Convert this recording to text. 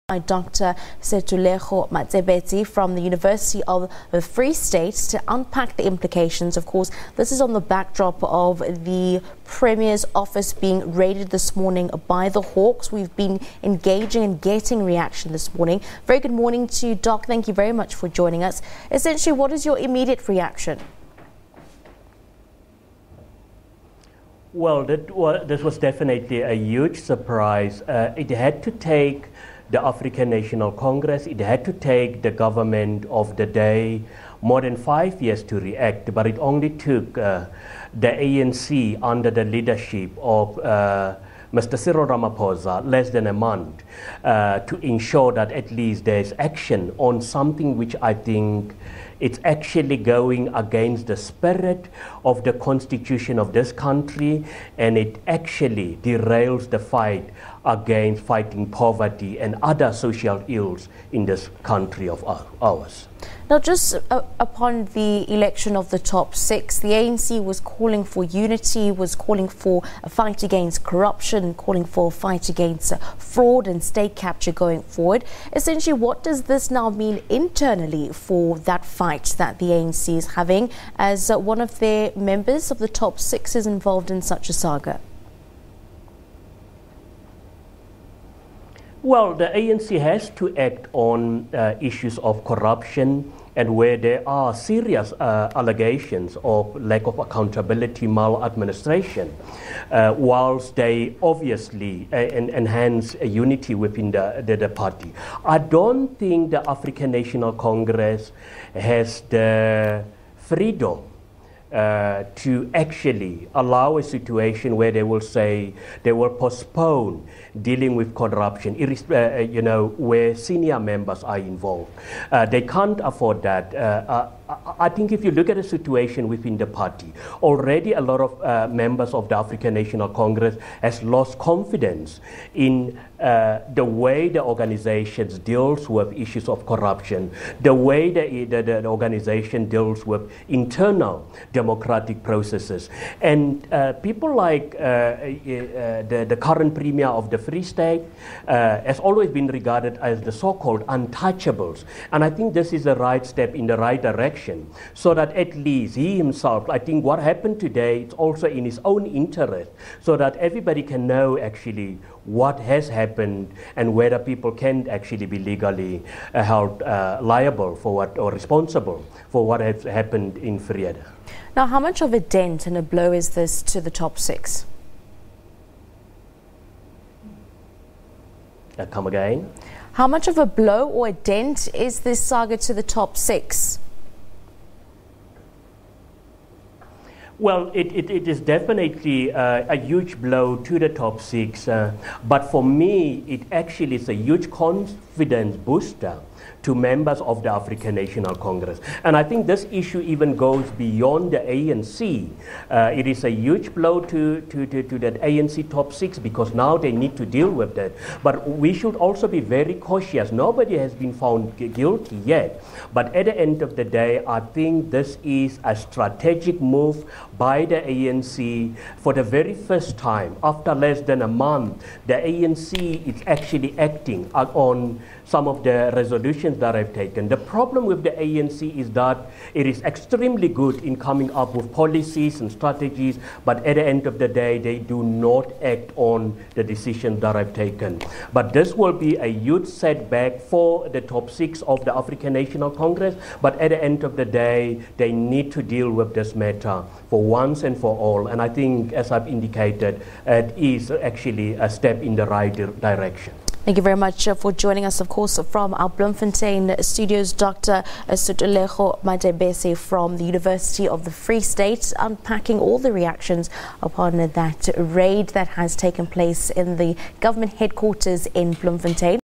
Dr Sethulego Matebesi from the University of the Free State to unpack the implications. Of course, this is on the backdrop of the Premier's office being raided this morning by the Hawks. We've been engaging and getting reaction this morning. Very good morning to you, Doc. Thank you very much for joining us. Essentially, what is your immediate reaction? Well, this was definitely a huge surprise. It had to take the African National Congress, it had to take the government of the day more than 5 years to react, but it only took the ANC under the leadership of Mr. Cyril Ramaphosa less than a month to ensure that at least there's action on something which I think it's actually going against the spirit of the constitution of this country, and it actually derails the fight against fighting poverty and other social ills in this country of ours. Now, just upon the election of the top six, the ANC was calling for unity, was calling for a fight against corruption, calling for a fight against fraud and state capture going forward. Essentially, what does this now mean internally for that fight that the ANC is having, as one of their members of the top six is involved in such a saga? Well, the ANC has to act on issues of corruption and where there are serious allegations of lack of accountability, maladministration, whilst they obviously enhance unity within the party. I don't think the African National Congress has the freedom to actually allow a situation where they will say they will postpone dealing with corruption, where senior members are involved. They can't afford that. I think if you look at the situation within the party, already a lot of members of the African National Congress has lost confidence in the way the organization deals with issues of corruption, the way the organization deals with internal democratic processes. And people like the current Premier of the Free State has always been regarded as the so-called untouchables. And I think this is the right step in the right direction, so that at least he himself, I think what happened today, it's also in his own interest, so that everybody can know actually what has happened and whether people can actually be legally held liable for what, or responsible for what has happened in Frieda. Now, how much of a dent and a blow is this to the top six? Come again? How much of a blow or a dent is this saga to the top six? Well, it is definitely a huge blow to the top six, but for me, it actually is a huge confidence booster to members of the African National Congress. And I think this issue even goes beyond the ANC. It is a huge blow to that ANC top six, because now they need to deal with that. But we should also be very cautious. Nobody has been found guilty yet. But at the end of the day, I think this is a strategic move by the ANC. For the very first time, after less than a month, the ANC is actually acting on some of the resolutions that I've taken. The problem with the ANC is that it is extremely good in coming up with policies and strategies, but at the end of the day, they do not act on the decisions that I've taken. But this will be a huge setback for the top six of the African National Congress, but at the end of the day, they need to deal with this matter for once and for all. And I think, as I've indicated, it is actually a step in the right direction. Thank you very much for joining us, of course, from our Bloemfontein studios, Dr Sethulego Matebesi from the University of the Free State, unpacking all the reactions upon that raid that has taken place in the government headquarters in Bloemfontein.